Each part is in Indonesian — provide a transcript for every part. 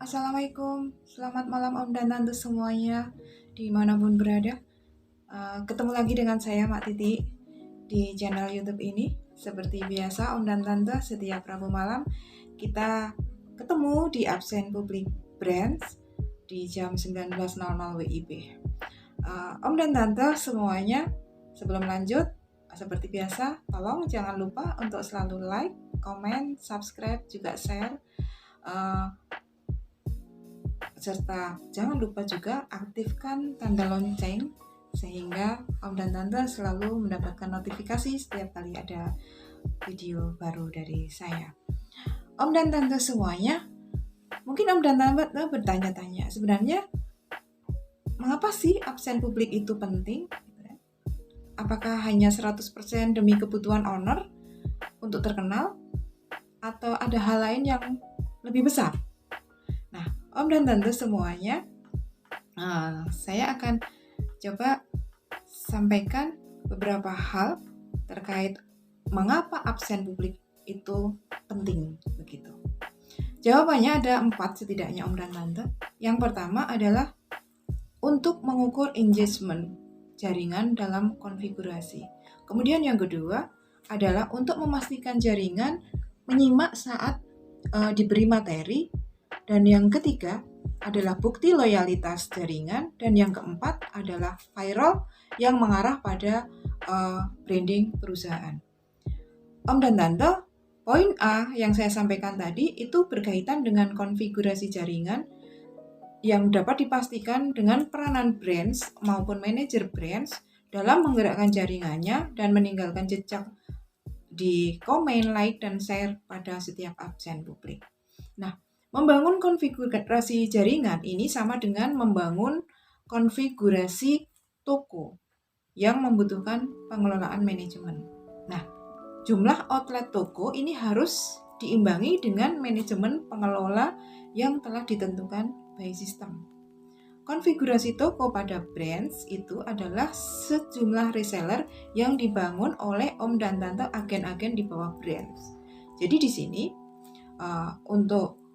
Assalamualaikum, selamat malam Om dan Tante semuanya, dimanapun berada. Ketemu lagi dengan saya, Mak Titi, di channel YouTube ini. Seperti biasa, Om dan Tante, setiap Rabu malam kita ketemu di absen publik Brands di jam 19.00 WIB. Om dan Tante semuanya, sebelum lanjut, seperti biasa, tolong jangan lupa untuk selalu like, komen, subscribe, juga share. Serta jangan lupa juga aktifkan tanda lonceng sehingga Om dan Tante selalu mendapatkan notifikasi setiap kali ada video baru dari saya. Om dan Tante semuanya, mungkin Om dan Tante bertanya-tanya, sebenarnya mengapa sih absen publik itu penting? Apakah hanya 100% demi kebutuhan owner untuk terkenal? Atau ada hal lain yang lebih besar? Om dan Tante semuanya, saya akan coba sampaikan beberapa hal terkait mengapa absen publik itu penting begitu. Jawabannya ada 4 setidaknya Om dan Tante. Yang pertama adalah untuk mengukur engagement jaringan dalam konfigurasi. Kemudian yang kedua adalah untuk memastikan jaringan menyimak saat diberi materi. Dan yang ketiga adalah bukti loyalitas jaringan. Dan yang keempat adalah viral yang mengarah pada branding perusahaan. Om dan Tante, poin A yang saya sampaikan tadi itu berkaitan dengan konfigurasi jaringan yang dapat dipastikan dengan peranan brands maupun manajer brands dalam menggerakkan jaringannya dan meninggalkan jejak di komen, like, dan share pada setiap absen publik. Nah, membangun konfigurasi jaringan ini sama dengan membangun konfigurasi toko yang membutuhkan pengelolaan manajemen. Nah, jumlah outlet toko ini harus diimbangi dengan manajemen pengelola yang telah ditentukan by system. Konfigurasi toko pada brands itu adalah sejumlah reseller yang dibangun oleh Om dan Tante agen-agen di bawah brands. Jadi di sini untuk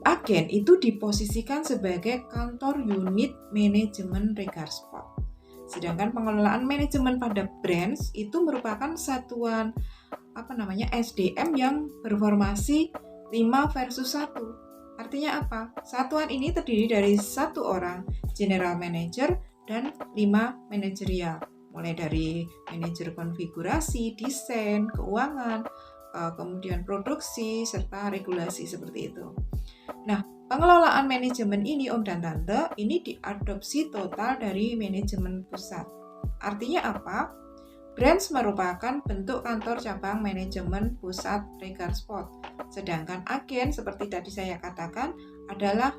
agen itu diposisikan sebagai kantor unit manajemen Regarsport. Sedangkan pengelolaan manajemen pada brands itu merupakan satuan SDM yang berformasi 5 versus 1. Artinya apa? Satuan ini terdiri dari 1 orang general manager dan 5 manajerial. Mulai dari manajer konfigurasi, desain, keuangan, kemudian produksi, serta regulasi seperti itu. Nah, pengelolaan manajemen ini Om dan Tante ini diadopsi total dari manajemen pusat. Artinya apa? Brands merupakan bentuk kantor cabang manajemen pusat Regarsport. Sedangkan agen seperti tadi saya katakan adalah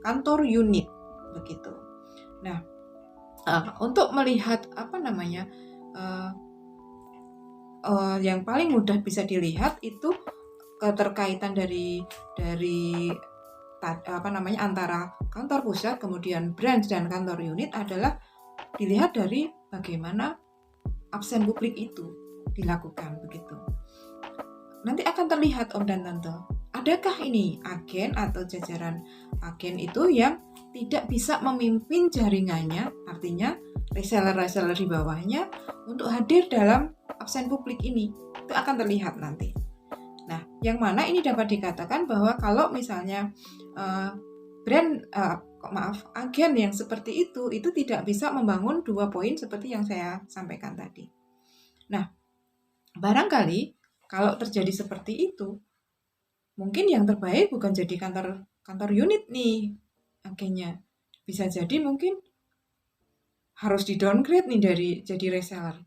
kantor unit begitu. Nah, untuk melihat yang paling mudah bisa dilihat itu keterkaitan dari antara kantor pusat kemudian branch dan kantor unit adalah dilihat dari bagaimana absen publik itu dilakukan begitu. Nanti akan terlihat Om dan Tante, adakah ini agen atau jajaran agen itu yang tidak bisa memimpin jaringannya, artinya reseller-reseller di bawahnya untuk hadir dalam absen publik ini. Itu akan terlihat nanti. Nah, yang mana ini dapat dikatakan bahwa kalau misalnya agen yang seperti itu tidak bisa membangun 2 poin seperti yang saya sampaikan tadi. Nah, barangkali kalau terjadi seperti itu, mungkin yang terbaik bukan jadi kantor unit nih agennya. Bisa jadi mungkin harus di-downgrade nih dari jadi reseller.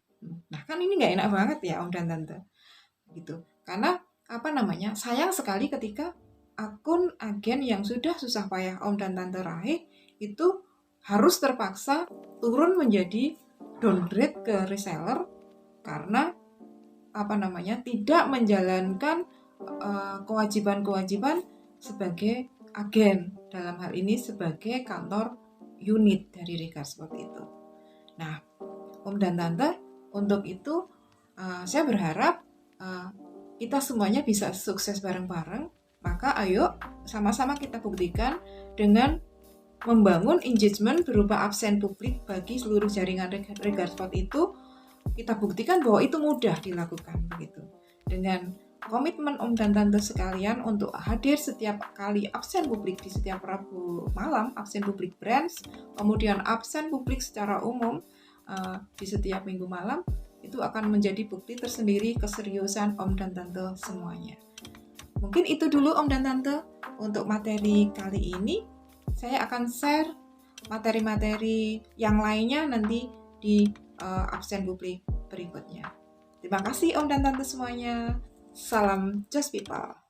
Nah, kan ini nggak enak banget ya Om dan Tante. Gitu. Karena sayang sekali ketika akun agen yang sudah susah payah Om dan Tante raih itu harus terpaksa turun menjadi downgrade ke reseller karena tidak menjalankan kewajiban-kewajiban sebagai agen, dalam hal ini sebagai kantor unit dari Regarsport itu. Nah, Om dan Tante, untuk itu saya berharap kita semuanya bisa sukses bareng-bareng. Maka ayo sama-sama kita buktikan dengan membangun engagement berupa absen publik bagi seluruh jaringan Regarsport itu. Kita buktikan bahwa itu mudah dilakukan begitu. Dengan komitmen Om dan Tante sekalian untuk hadir setiap kali absen publik di setiap Rabu malam, absen publik branch, kemudian absen publik secara umum di setiap minggu malam, itu akan menjadi bukti tersendiri keseriusan Om dan Tante semuanya. Mungkin itu dulu Om dan Tante untuk materi kali ini. Saya akan share materi-materi yang lainnya nanti di absen publik berikutnya. Terima kasih Om dan Tante semuanya. Salam Just People.